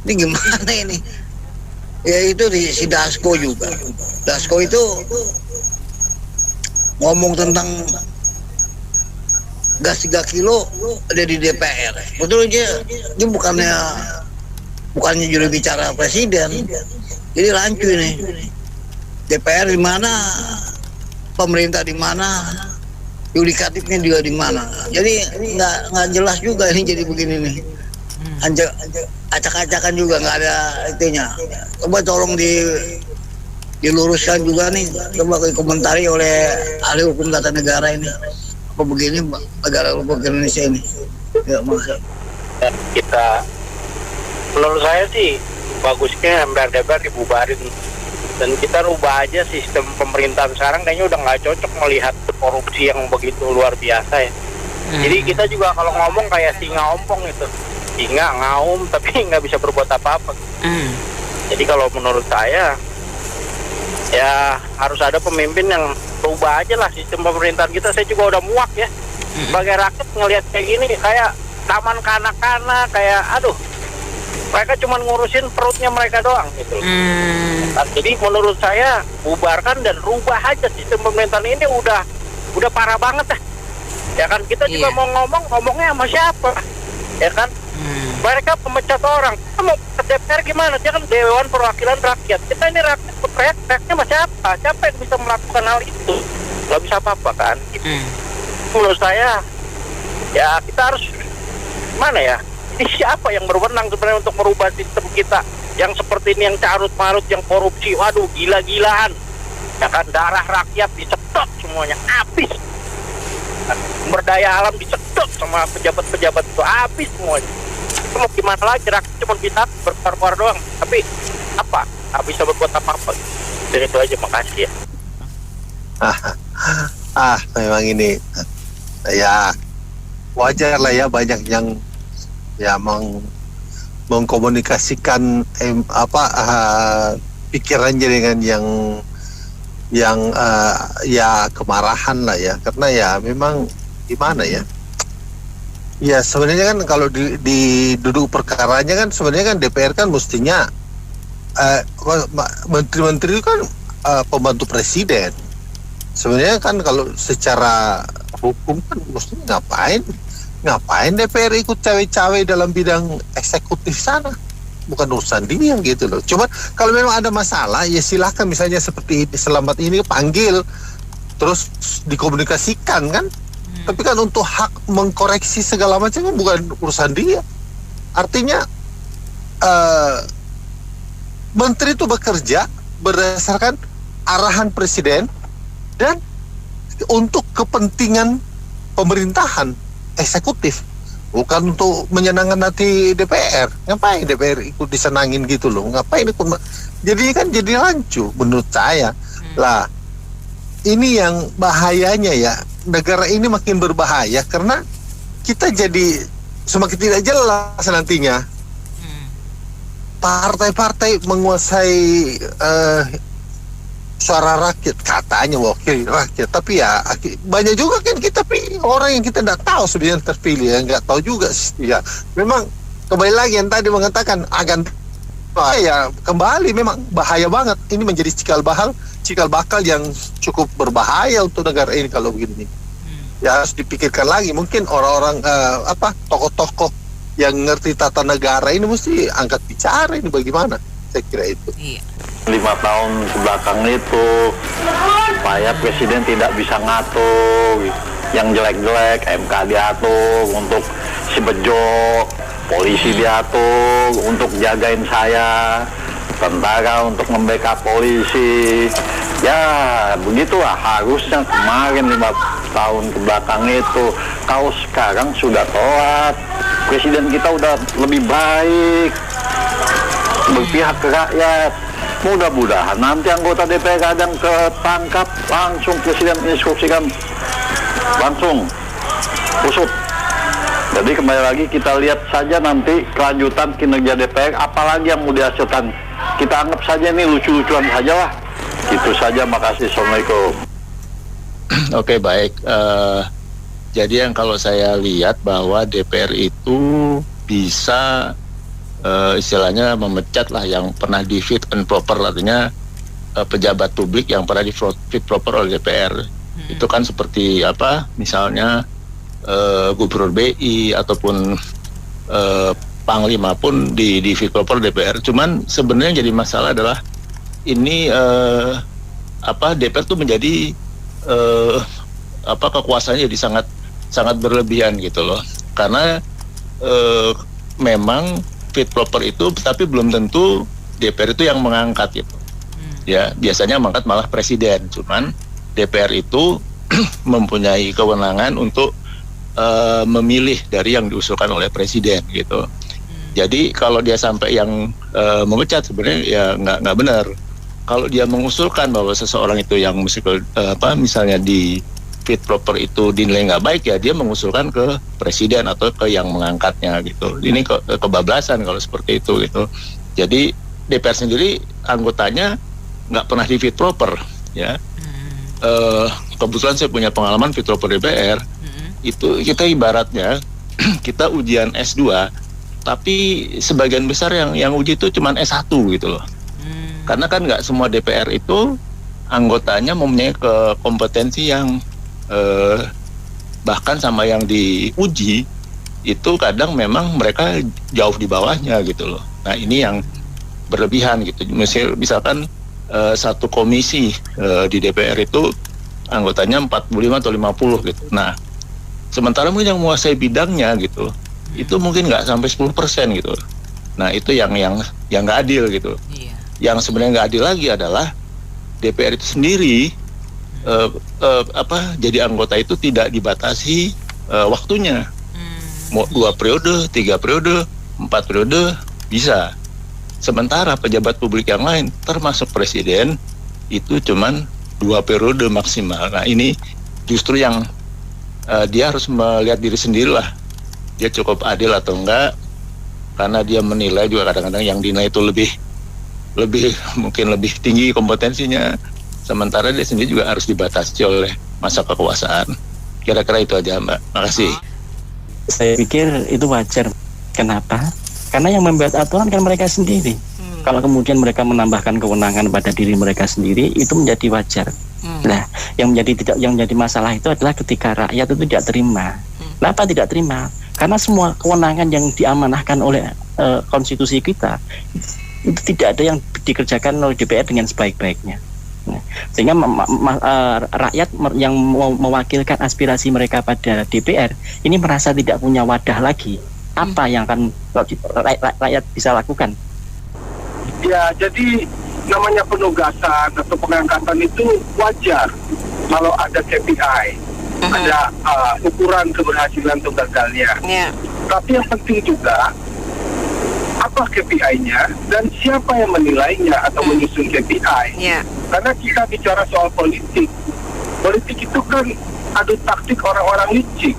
Ini gimana ini? Ya itu si Dasko juga. Dasko itu ngomong tentang gas 3 kilo ada di DPR. Betul aja, ini bukannya juru bicara presiden. Jadi rancu ini. DPR di mana, pemerintah di mana, yudikatifnya juga di mana. Jadi nggak jelas juga ini jadi begini nih. acak-acakan juga, nggak ada itunya. Coba tolong diluruskan juga nih, coba dikomentari oleh ahli hukum tata negara ini. Apa begini negara Republik Indonesia ini? Ya, makasih. Kita, menurut saya sih bagusnya MPR-DPR dibubarin dan kita rubah aja sistem pemerintahan sekarang. Kayaknya udah nggak cocok melihat korupsi yang begitu luar biasa ya. Jadi kita juga kalau ngomong kayak singa ompong gitu, singa ngaum tapi nggak bisa berbuat apa-apa. Jadi kalau menurut saya ya harus ada pemimpin yang rubah aja lah sistem pemerintahan kita. Saya juga udah muak ya sebagai rakyat ngelihat kayak gini, kayak taman kanak-kanak, kayak aduh, mereka cuma ngurusin perutnya mereka doang gitu. Nah, jadi menurut saya bubarkan dan rubah aja sistem pemerintahan ini, udah parah banget ya kan. Kita juga mau ngomongnya sama siapa ya kan. Mereka pemecat orang, kita mau ke DPR gimana? Dia kan Dewan Perwakilan Rakyat, kita ini rakyat berteriak-teriaknya sama siapa yang bisa melakukan hal itu? Gak bisa apa-apa kan gitu. Menurut saya ya kita harus mana ya, ini siapa yang berwenang sebenarnya untuk merubah sistem kita yang seperti ini, yang carut-marut, yang korupsi, waduh gila-gilaan ya kan. Darah rakyat disedot semuanya, habis. Berdaya alam disedot sama pejabat-pejabat itu, habis semuanya. Mau gimana lagi, rakyat cuma bisa berkuar-kuar doang, tapi apa? Nggak bisa berbuat apa-apa. Dan itu aja, makasih ya. Memang ini ya wajar lah ya, banyak yang ya mengkomunikasikan pikirannya dengan yang ya kemarahan lah ya, karena ya memang gimana ya. Ya sebenarnya kan kalau di duduk perkaranya kan sebenarnya kan DPR kan mestinya menteri-menteri itu kan pembantu presiden. Sebenarnya kan kalau secara hukum kan mestinya ngapain DPR ikut cawe-cawe dalam bidang eksekutif sana, bukan urusan dia gitu loh. Cuma kalau memang ada masalah ya silahkan, misalnya seperti Selamat ini panggil terus dikomunikasikan kan. Tapi kan untuk hak mengkoreksi segala macam kan bukan urusan dia. Artinya menteri itu bekerja berdasarkan arahan presiden dan untuk kepentingan pemerintahan eksekutif, bukan untuk menyenangkan hati DPR. Ngapain DPR ikut disenangin gitu loh? Ngapain ikut? Jadi kan jadi rancu menurut saya. Lah ini yang bahayanya ya, negara ini makin berbahaya karena kita jadi semakin tidak jelas nantinya. Partai-partai menguasai suara rakyat, katanya wakil rakyat, tapi ya banyak juga kan kita pilih orang yang kita tidak tahu sebenarnya terpilih, yang nggak tahu juga ya. Memang kembali lagi yang tadi mengatakan akan ya kembali memang bahaya banget. Ini menjadi cikal bakal yang cukup berbahaya untuk negara ini kalau begini. Ya harus dipikirkan lagi, mungkin orang-orang tokoh-tokoh yang ngerti tata negara ini mesti angkat bicara ini bagaimana. Saya kira itu. 5 tahun kebelakang itu supaya presiden tidak bisa ngatur yang jelek-jelek, MK diatur untuk si bejo, polisi diatur untuk jagain saya, tentara untuk membackup polisi. Ya begitulah harusnya kemarin 5 tahun kebelakang itu. Kalau sekarang sudah telat, presiden kita udah lebih baik berpihak ke rakyat. Mudah-mudahan nanti anggota DPR kadang ketangkap langsung presiden instruksikan langsung usut. Jadi kembali lagi kita lihat saja nanti kelanjutan kinerja DPR, apalagi yang mau dihasilkan. Kita anggap saja ini lucu-lucuan saja lah. Itu saja, makasih. Assalamualaikum. Oke, baik. Jadi yang kalau saya lihat bahwa DPR itu bisa istilahnya memecat lah yang pernah di fit and proper, artinya pejabat publik yang pernah di fit proper oleh DPR. Itu kan seperti misalnya Gubernur BI ataupun Panglima pun di fit proper DPR. Cuman sebenarnya jadi masalah adalah ini DPR tuh menjadi kekuasaannya jadi sangat berlebihan gitu loh. Karena memang fit proper itu, tapi belum tentu DPR itu yang mengangkat gitu. Ya, biasanya mengangkat malah presiden. Cuman DPR itu mempunyai kewenangan untuk memilih dari yang diusulkan oleh presiden gitu. Jadi kalau dia sampai yang memecat sebenarnya ya nggak benar. Kalau dia mengusulkan bahwa seseorang itu yang misalnya di fit proper itu dinilai nggak baik, ya dia mengusulkan ke presiden atau ke yang mengangkatnya gitu. Ini kebablasan kalau seperti itu gitu. Jadi DPR sendiri anggotanya nggak pernah di fit proper ya. Kebetulan saya punya pengalaman fit proper DPR. Itu kita ibaratnya kita ujian S2, tapi sebagian besar yang uji itu cuma S1 gitu loh. Karena kan nggak semua DPR itu anggotanya mempunyai kompetensi yang bahkan sama yang diuji itu kadang memang mereka jauh di bawahnya gitu loh. Nah ini yang berlebihan gitu. Misalkan satu komisi di DPR itu anggotanya 45 atau 50 gitu. Nah sementara mungkin yang menguasai bidangnya gitu itu mungkin nggak sampai 10% gitu. Nah itu yang nggak adil gitu. Yang sebenarnya nggak adil lagi adalah DPR itu sendiri jadi anggota itu tidak dibatasi waktunya. Mau 2 periode, 3 periode, 4 periode bisa. Sementara pejabat publik yang lain termasuk presiden itu cuman 2 periode maksimal. Nah ini justru yang dia harus melihat diri sendiri lah, dia cukup adil atau enggak, karena dia menilai juga kadang-kadang yang dinilai itu mungkin lebih tinggi kompetensinya, sementara dia sendiri juga harus dibatasi oleh masa kekuasaan. Kira-kira itu aja Mbak, makasih. Saya pikir itu wajar. Kenapa? Karena yang membuat aturan kan mereka sendiri. Kalau kemudian mereka menambahkan kewenangan pada diri mereka sendiri, itu menjadi wajar. Nah, yang menjadi masalah itu adalah ketika rakyat itu tidak terima. Kenapa tidak terima? Karena semua kewenangan yang diamanahkan oleh konstitusi kita itu tidak ada yang dikerjakan oleh DPR dengan sebaik-baiknya. Nah, sehingga rakyat yang mewakilkan aspirasi mereka pada DPR ini merasa tidak punya wadah lagi. Apa yang akan rakyat bisa lakukan? Ya, jadi namanya penugasan atau pengangkatan itu wajar kalau ada KPI, ada ukuran keberhasilan atau gagalnya. Tapi yang penting juga apa KPI-nya dan siapa yang menilainya atau menyusun KPI. Karena kita bicara soal politik itu kan adu taktik orang-orang licik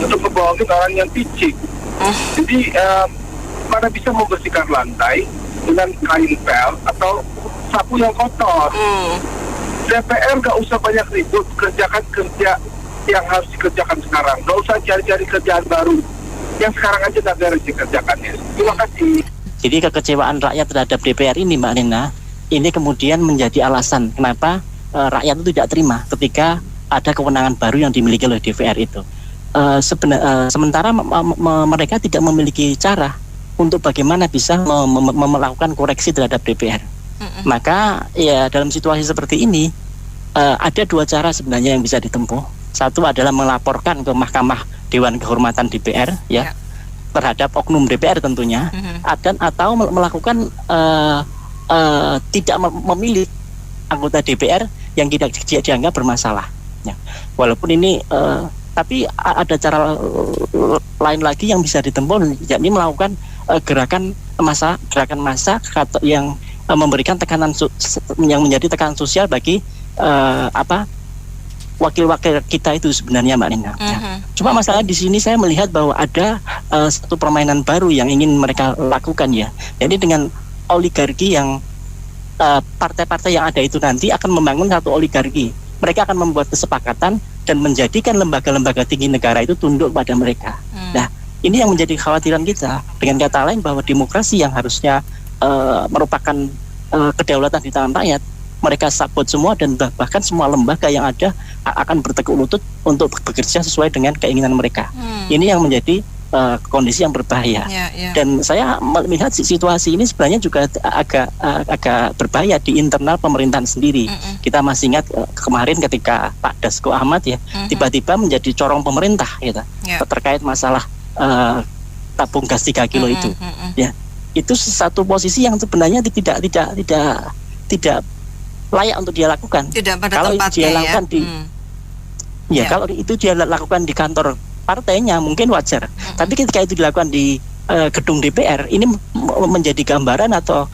untuk membohongin orang yang picik. Jadi mana bisa membersihkan lantai dengan kain pel atau sapu yang kotor. DPR gak usah banyak ribut, kerjakan kerja yang harus dikerjakan sekarang. Gak usah cari-cari kerjaan baru. Yang sekarang aja gak beres dikerjakannya. Terima kasih. Jadi kekecewaan rakyat terhadap DPR ini Mbak Nina, ini kemudian menjadi alasan kenapa rakyat itu tidak terima ketika ada kewenangan baru yang dimiliki oleh DPR itu. Sementara mereka tidak memiliki cara untuk bagaimana bisa melakukan koreksi terhadap DPR. Maka ya dalam situasi seperti ini ada 2 cara sebenarnya yang bisa ditempuh. Satu adalah melaporkan ke Mahkamah Dewan Kehormatan DPR ya terhadap oknum DPR tentunya, dan atau melakukan tidak memilih anggota DPR yang tidak dianggap bermasalah. Ya. Walaupun ini tapi ada cara lain lagi yang bisa ditempuh, yakni melakukan gerakan massa yang memberikan tekanan yang menjadi tekanan sosial bagi wakil-wakil kita itu sebenarnya Mbak Nina. Cuma masalah di sini saya melihat bahwa ada satu permainan baru yang ingin mereka lakukan ya. Jadi dengan oligarki yang partai-partai yang ada itu nanti akan membangun satu oligarki. Mereka akan membuat kesepakatan dan menjadikan lembaga-lembaga tinggi negara itu tunduk pada mereka. Nah, ini yang menjadi kekhawatiran kita. Dengan kata lain bahwa demokrasi yang harusnya merupakan kedaulatan di tangan rakyat, mereka sabot semua dan bahkan semua lembaga yang ada akan bertekuk lutut untuk bekerja sesuai dengan keinginan mereka. Ini yang menjadi kondisi yang berbahaya. Dan saya melihat situasi ini sebenarnya juga agak berbahaya di internal pemerintahan sendiri. Kita masih ingat kemarin ketika Pak Dasko Ahmad ya tiba-tiba menjadi corong pemerintah gitu, terkait masalah tabung gas 3 kilo itu. Ya, itu satu posisi yang sebenarnya tidak layak untuk dia lakukan. Tidak pada kalau tempatnya dia lakukan kalau itu dia lakukan di kantor partainya mungkin wajar. Tapi ketika itu dilakukan di gedung DPR, ini menjadi gambaran atau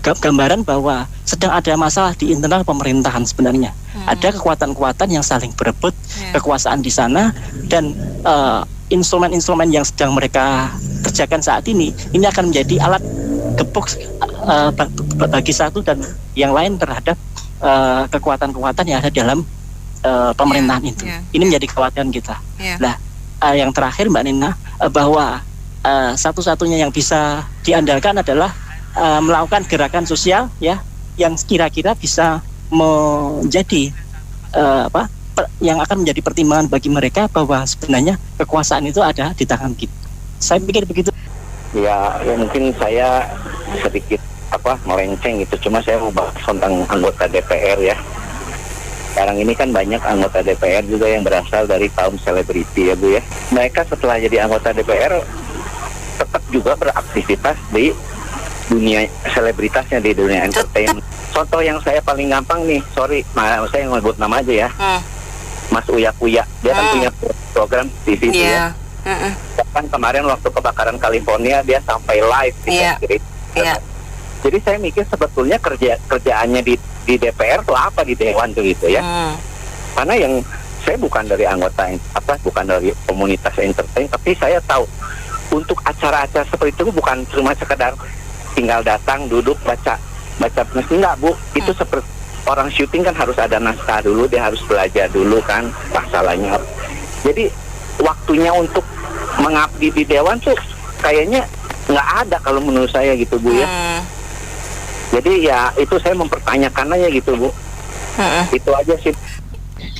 gambaran bahwa sedang ada masalah di internal pemerintahan sebenarnya. Ada kekuatan-kekuatan yang saling berebut kekuasaan di sana, dan instrumen-instrumen yang sedang mereka kerjakan saat ini akan menjadi alat gebuk bagi satu dan yang lain terhadap kekuatan-kekuatan yang ada dalam pemerintahan itu. Ini menjadi kekhawatiran kita. Nah, yang terakhir Mbak Nina, bahwa satu-satunya yang bisa diandalkan adalah melakukan gerakan sosial ya, yang kira-kira bisa menjadi yang akan menjadi pertimbangan bagi mereka bahwa sebenarnya kekuasaan itu ada di tangan kita. Saya pikir begitu. Ya mungkin saya sedikit melenceng gitu, cuma saya mau bahas tentang anggota DPR ya. Sekarang ini kan banyak anggota DPR juga yang berasal dari kaum selebriti ya Bu ya. Mereka setelah jadi anggota DPR tetap juga beraktivitas di dunia selebritasnya, di dunia entertainment. Contoh yang saya paling gampang nih, saya nyebut nama aja ya, Mas Uya Kuya, dia kan punya program TV itu ya. Kan kemarin waktu kebakaran California dia sampai live di Jadi saya mikir sebetulnya kerjaannya di DPR tuh apa, di Dewan tuh gitu ya. Karena yang saya bukan dari anggota bukan dari komunitas entertain, tapi saya tahu untuk acara-acara seperti itu bukan cuma sekedar tinggal datang duduk baca mesti enggak Bu, itu seperti orang syuting kan harus ada naskah dulu, dia harus belajar dulu kan masalahnya. Jadi waktunya untuk mengabdi di Dewan tuh kayaknya nggak ada kalau menurut saya gitu Bu ya. Jadi ya itu saya mempertanyakan aja gitu Bu. Itu aja sih.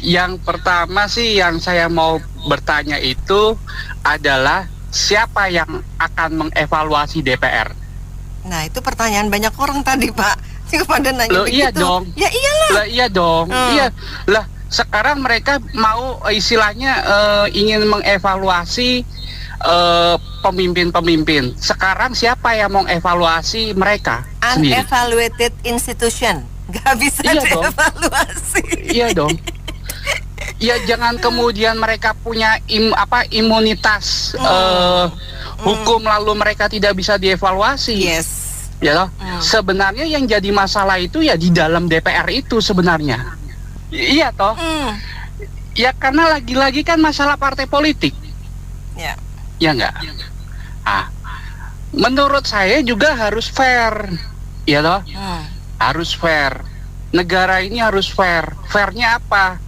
Yang pertama sih yang saya mau bertanya itu adalah siapa yang akan mengevaluasi DPR? Nah itu pertanyaan banyak orang tadi Pak. Kepada nanya Loh, begitu. Iya dong. Ya iyalah. Lah iya dong. Iya. Lah sekarang mereka mau istilahnya ingin mengevaluasi pemimpin-pemimpin. Sekarang siapa yang mau evaluasi mereka? Unevaluated institution. Gak bisa dievaluasi. Iya dong. Ya jangan kemudian mereka punya imunitas hukum lalu mereka tidak bisa dievaluasi. Yes. Ya toh? Sebenarnya yang jadi masalah itu ya di dalam DPR itu sebenarnya. Iya toh? Ya karena lagi-lagi kan masalah partai politik. Ya. Ya enggak? Menurut saya juga harus fair. Ya toh? Harus fair. Negara ini harus fair. Fairnya apa?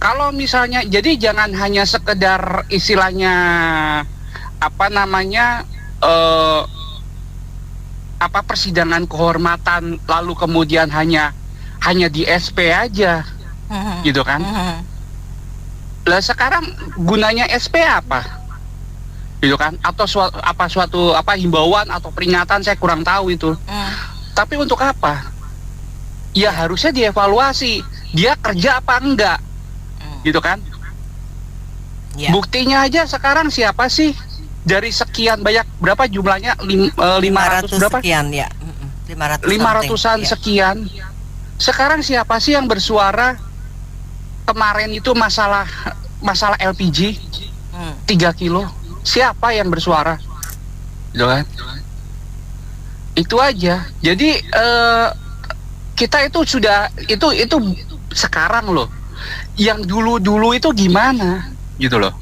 Kalau misalnya, jadi jangan hanya sekedar istilahnya persidangan kehormatan lalu kemudian hanya di SP aja, gitu kan? Lah sekarang gunanya SP apa? Gitu kan? Atau suatu himbauan atau peringatan, saya kurang tahu itu. Tapi untuk apa? Ya harusnya dievaluasi, dia kerja apa enggak, gitu kan? Buktinya aja sekarang siapa sih dari sekian banyak, berapa jumlahnya, 500 berapa? Sekian ya. 500-an sekian. Sekarang siapa sih yang bersuara kemarin itu masalah LPG 3 kilo? Siapa yang bersuara? Gitu kan? Itu aja. Jadi kita itu sudah itu sekarang loh. Yang dulu itu gimana? Gitu loh.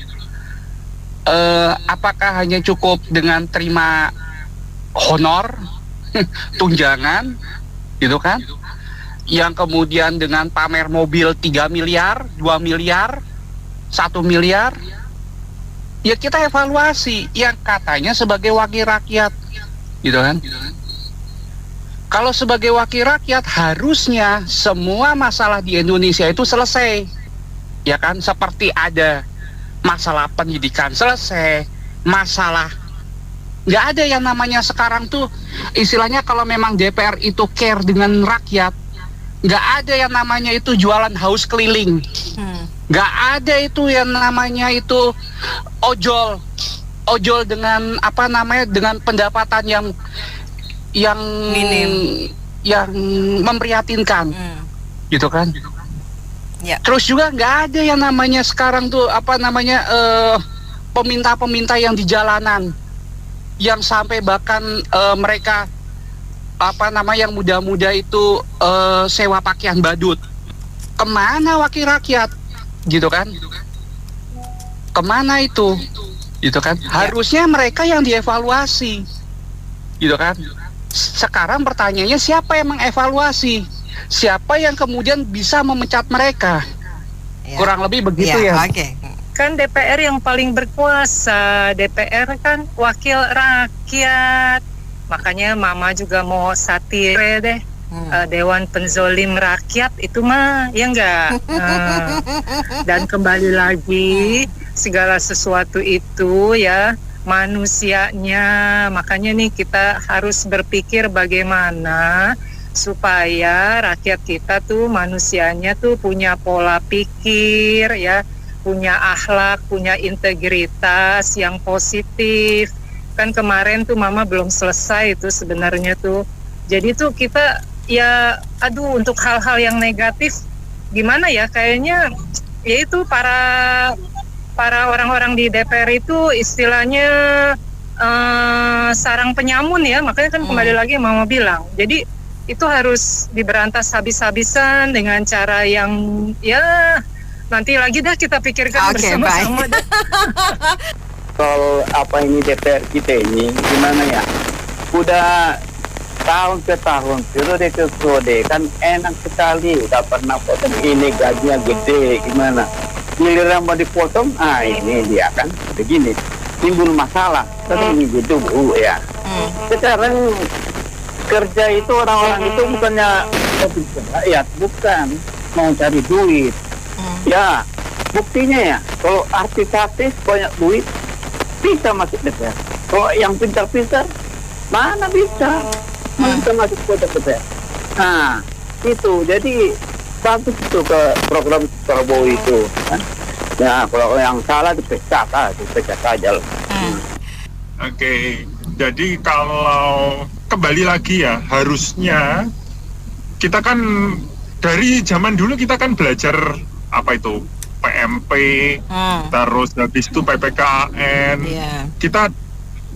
Apakah hanya cukup dengan terima honor, tunjangan, gitu kan? Yang kemudian dengan pamer mobil 3 miliar, 2 miliar, 1 miliar, ya kita evaluasi yang katanya sebagai wakil rakyat, gitu kan? Kalau sebagai wakil rakyat harusnya semua masalah di Indonesia itu selesai, ya kan? Seperti ada masalah pendidikan selesai, masalah nggak ada yang namanya sekarang tuh istilahnya kalau memang DPR itu care dengan rakyat, nggak ada yang namanya itu jualan haus keliling, nggak ada itu yang namanya itu ojol, ojol dengan dengan pendapatan yang minim, yang memprihatinkan, gitu kan? Ya. Terus juga nggak ada yang namanya sekarang tuh peminta-peminta yang di jalanan, yang sampai bahkan mereka yang muda-muda itu sewa pakaian badut. Kemana wakil rakyat, gitu kan? Kemana itu, gitu kan? Harusnya mereka yang dievaluasi, gitu kan? Sekarang pertanyaannya, siapa yang mengevaluasi? Siapa yang kemudian bisa memecat mereka? Kurang lebih begitu ya. Kan DPR yang paling berkuasa, DPR kan wakil rakyat. Makanya Mama juga mau satire deh. Dewan Penzolim Rakyat itu mah ya enggak. Dan kembali lagi, segala sesuatu itu ya manusianya. Makanya nih kita harus berpikir bagaimana supaya rakyat kita tuh manusianya tuh punya pola pikir ya, punya akhlak, punya integritas yang positif. Kan kemarin tuh Mama belum selesai itu sebenarnya tuh. Jadi tuh kita ya untuk hal-hal yang negatif gimana ya, kayaknya ya itu para orang-orang di DPR itu istilahnya sarang penyamun ya. Makanya kan kembali lagi Mama bilang, jadi itu harus diberantas habis-habisan dengan cara yang ya nanti lagi dah kita pikirkan bersama-sama. Soal ini DPR kita ini gimana ya, udah tahun ke tahun, periode ke periode kan enak sekali, udah pernah potong ini gajinya gede gimana, giliran mau dipotong, ini dia kan begini, timbul masalah, ini gitu Bu ya. Sekarang kerja itu orang-orang itu bukannya rakyat, bukan mau cari duit. Ya, buktinya ya, kalau artis-artis banyak duit bisa masuk DPR. Kalau yang pintar-pintar mana bisa masuk kota DPR. Nah, itu jadi bagus itu ke program Prabowo itu kan. Ya, kalau yang salah dipecat aja loh. Oke, jadi kalau kembali lagi ya, harusnya kita kan dari zaman dulu kita kan belajar PMP, terus habis itu PPKN. Kita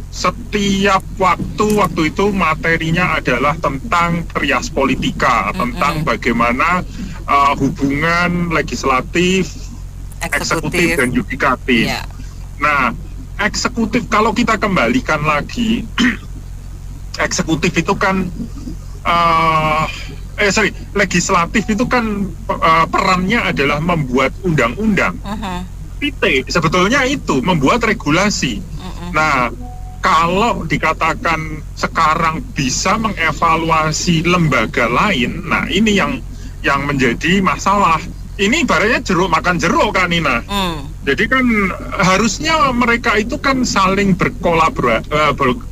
setiap waktu itu materinya adalah tentang trias politika, tentang bagaimana hubungan legislatif, eksekutif dan yudikatif. Nah, eksekutif kalau kita kembalikan lagi, eksekutif itu kan legislatif itu kan perannya adalah membuat undang-undang. Sebetulnya itu membuat regulasi. Nah, kalau dikatakan sekarang bisa mengevaluasi lembaga lain, nah ini yang menjadi masalah. Ini ibaratnya jeruk makan jeruk kan, Nina. Jadi kan harusnya mereka itu kan saling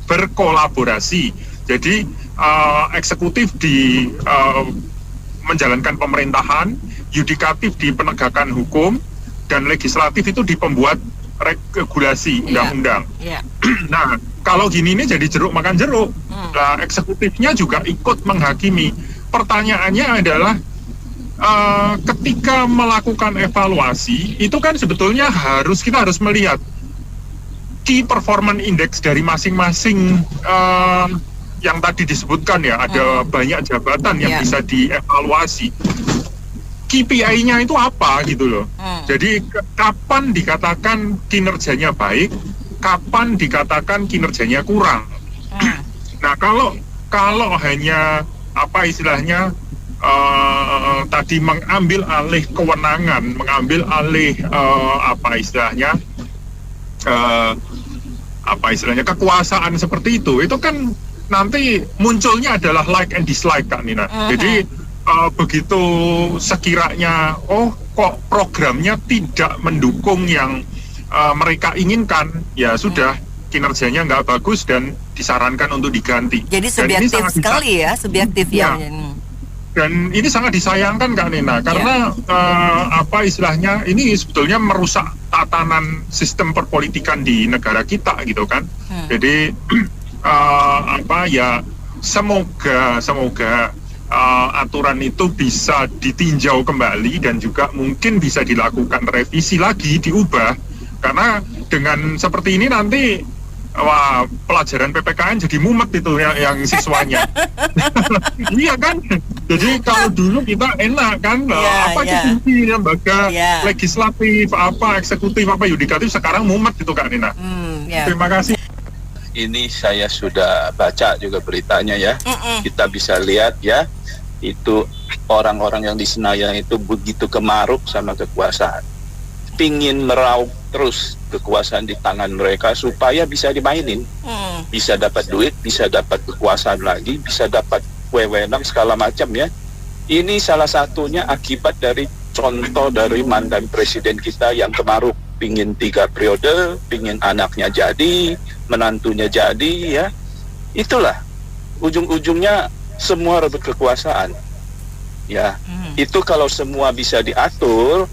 berkolaborasi. Jadi eksekutif di menjalankan pemerintahan, yudikatif di penegakan hukum, dan legislatif itu di pembuat regulasi undang-undang. Nah, kalau gini ini jadi jeruk makan jeruk. Nah, eksekutifnya juga ikut menghakimi. Pertanyaannya adalah ketika melakukan evaluasi itu kan sebetulnya kita harus melihat key performance index dari masing-masing yang tadi disebutkan ya, ada banyak jabatan yang bisa dievaluasi. KPI-nya itu apa gitu loh. Jadi kapan dikatakan kinerjanya baik, kapan dikatakan kinerjanya kurang. Nah, kalau hanya tadi mengambil alih kewenangan, mengambil alih kekuasaan seperti itu kan nanti munculnya adalah like and dislike kan, Nina. Jadi begitu sekiranya kok programnya tidak mendukung yang mereka inginkan, ya sudah, kinerjanya nggak bagus dan disarankan untuk diganti. Jadi subjektif sekali ya, subjektif ya. Dan ini sangat disayangkan Kak Nina, karena apa istilahnya, ini sebetulnya merusak tatanan sistem perpolitikan di negara kita gitu kan. Jadi semoga aturan itu bisa ditinjau kembali dan juga mungkin bisa dilakukan revisi lagi, diubah, karena dengan seperti ini nanti pelajaran PPKN jadi mumet itu yang siswanya. Iya kan? Jadi kalau dulu kita enak kan, apa itu fungsi lembaga legislatif, apa eksekutif, apa yudikatif, sekarang mumet itu Kak Nina. Terima kasih. Ini saya sudah baca juga beritanya ya. Kita bisa lihat ya, itu orang-orang yang di Senayan itu begitu kemaruk sama kekuasaan, pingin meraup terus kekuasaan di tangan mereka supaya bisa dimainin, bisa dapat duit, bisa dapat kekuasaan lagi, bisa dapat wewenang segala macam ya. Ini salah satunya akibat dari contoh dari mantan presiden kita yang kemaruk, pingin 3 periode, pingin anaknya jadi, menantunya jadi ya. Itulah ujung-ujungnya semua rebut kekuasaan ya. Itu kalau semua bisa diatur.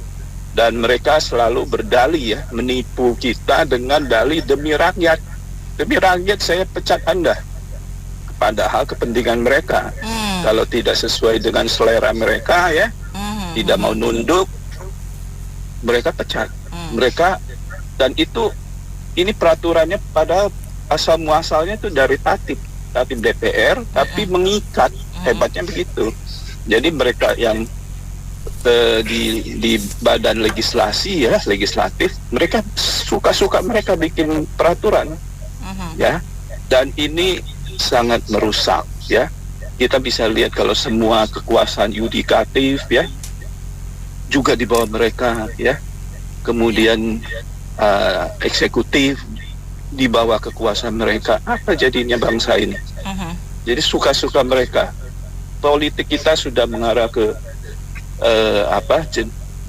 Dan mereka selalu berdalih ya, menipu kita dengan dalih demi rakyat. Demi rakyat saya pecat Anda. Padahal kepentingan mereka. Kalau tidak sesuai dengan selera mereka ya, tidak mau nunduk, mereka pecat. Mereka, dan itu, ini peraturannya padahal asal muasalnya itu dari tatip DPR, tapi mengikat, hebatnya begitu. Jadi mereka yang di badan legislasi ya, legislatif, mereka suka-suka mereka bikin peraturan ya, dan ini sangat merusak ya. Kita bisa lihat kalau semua kekuasaan yudikatif ya juga di bawah mereka ya, kemudian eksekutif di bawah kekuasaan mereka, apa jadinya bangsa ini? Jadi suka-suka mereka. Politik kita sudah mengarah ke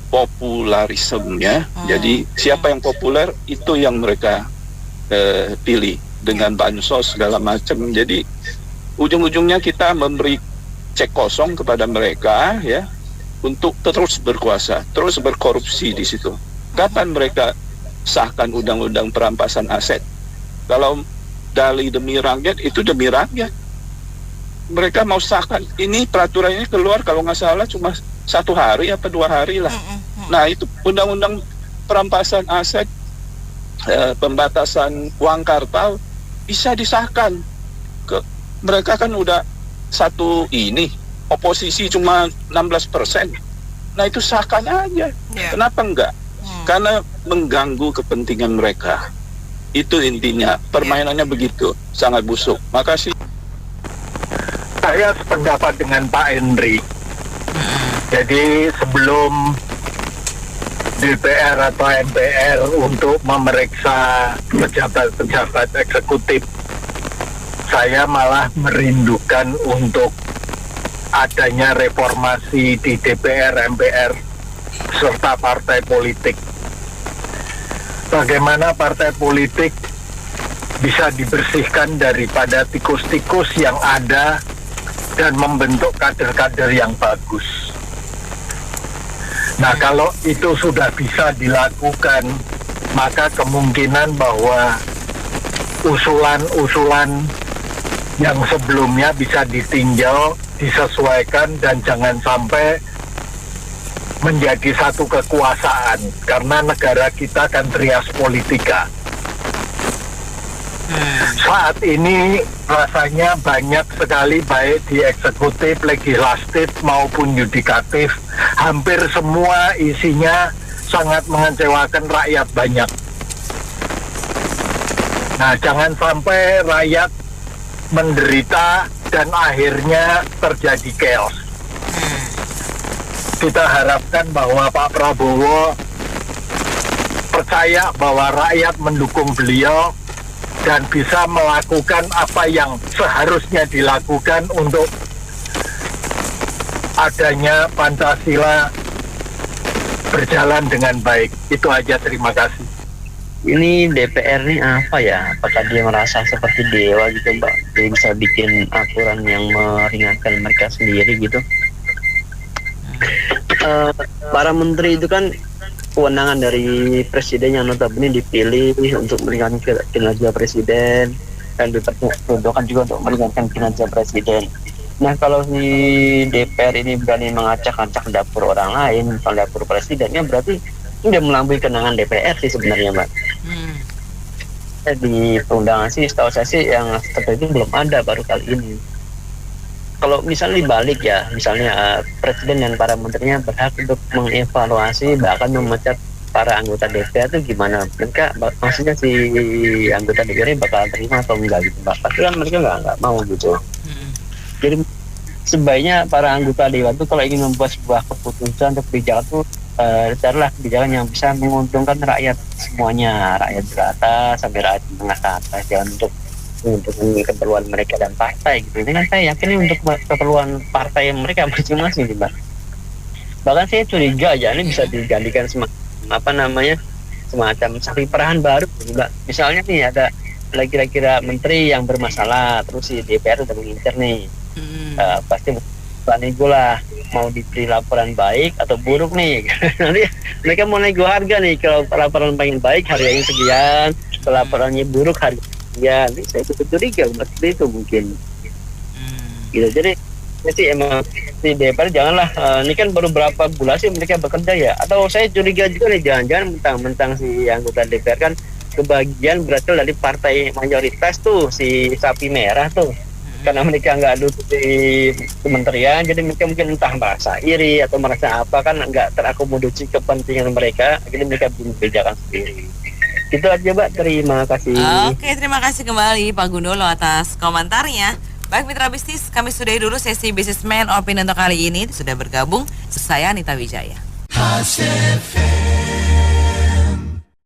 popularisme ya. Jadi siapa yang populer itu yang mereka pilih dengan bansos segala macam. Jadi ujung-ujungnya kita memberi cek kosong kepada mereka ya, untuk terus berkuasa, terus berkorupsi di situ. Kapan mereka sahkan undang-undang perampasan aset? Kalau dalih demi rakyat, itu demi rakyat. Mereka mau sahkan, ini peraturannya keluar kalau nggak salah cuma 1 hari apa 2 hari lah. Nah itu undang-undang perampasan aset, pembatasan uang kartal bisa disahkan. Mereka kan udah oposisi cuma 16%. Nah itu sahkan aja. Kenapa enggak? Karena mengganggu kepentingan mereka. Itu intinya, permainannya begitu, sangat busuk. Makasih. Saya sependapat dengan Pak Henry. Jadi sebelum DPR atau MPR untuk memeriksa pejabat-pejabat eksekutif, saya malah merindukan untuk adanya reformasi di DPR, MPR, serta partai politik. Bagaimana partai politik bisa dibersihkan daripada tikus-tikus yang ada dan membentuk kader-kader yang bagus. Nah, kalau itu sudah bisa dilakukan, maka kemungkinan bahwa usulan-usulan yang sebelumnya bisa ditinjau, disesuaikan, dan jangan sampai menjadi satu kekuasaan, karena negara kita kan trias politika. Saat ini rasanya banyak sekali, baik di eksekutif, legislatif maupun yudikatif, hampir semua isinya sangat mengecewakan rakyat banyak. Nah, jangan sampai rakyat menderita dan akhirnya terjadi chaos. Kita harapkan bahwa Pak Prabowo percaya bahwa rakyat mendukung beliau dan bisa melakukan apa yang seharusnya dilakukan untuk adanya Pancasila berjalan dengan baik. Itu aja, terima kasih. Ini DPR ini apa ya? Apakah dia merasa seperti dewa gitu, Mbak? Dia bisa bikin aturan yang meringankan mereka sendiri gitu? para menteri itu kan kewenangan dari presiden yang notabene dipilih untuk meringankan kinerja presiden dan diperuntukkan juga untuk meringankan kinerja presiden. Nah, kalau di DPR ini berani mengacak-acak dapur orang lain, bukan dapur presidennya, berarti udah melampaui kewenangan DPR sih sebenarnya, Mbak. Di perundangan sih, setahu saya sih yang seperti itu belum ada, baru kali ini. Kalau misalnya dibalik ya, misalnya presiden dan para menterinya berhak untuk mengevaluasi bahkan memecat para anggota DPR itu gimana? Mereka maksudnya si anggota DPR ini bakal terima atau enggak gitu, Mbak? Pasti kan mereka nggak mau gitu. Jadi sebaiknya para anggota dewan itu kalau ingin membuat sebuah keputusan atau kebijakan itu carilah kebijakan yang bisa menguntungkan rakyat semuanya, rakyat berata sampai rakyat menengah ke atas, jangan untuk keperluan mereka dan partai gitu. Ini kan saya yakin ini untuk keperluan partai mereka masing-masing, Mbak. Bahkan saya curiga aja ini bisa digantikan semacam sapi perahan baru, Mbak. Misalnya nih ada kira-kira menteri yang bermasalah, terus si DPR udah mengincar nih. Pasti nego lah, mau diberi laporan baik atau buruk nih. Nanti mereka mau nego harga nih, kalau laporan paling baik harganya sekian, kalau laporannya buruk harga sekian. Ini saya curiga seperti itu mungkin. Gitu. Jadi emang di DPR janganlah, ini kan baru berapa bulan sih mereka bekerja ya. Atau saya curiga juga nih, jangan-jangan mentang-mentang si anggota DPR kan kebagian berasal dari partai mayoritas tuh, si sapi merah tuh. Karena mereka nggak duduk di kementerian, jadi mereka mungkin entah merasa iri atau merasa apa, kan nggak terakomodasi kepentingan mereka, jadi mereka bikin kebijakan sendiri. Itu aja, Mbak. Terima kasih. Oke, terima kasih kembali Pak Gundolo atas komentarnya. Baik mitra bisnis, kami sudahi dulu sesi Businessman Opinion untuk kali ini. Sudah bergabung, saya Anita Wijaya.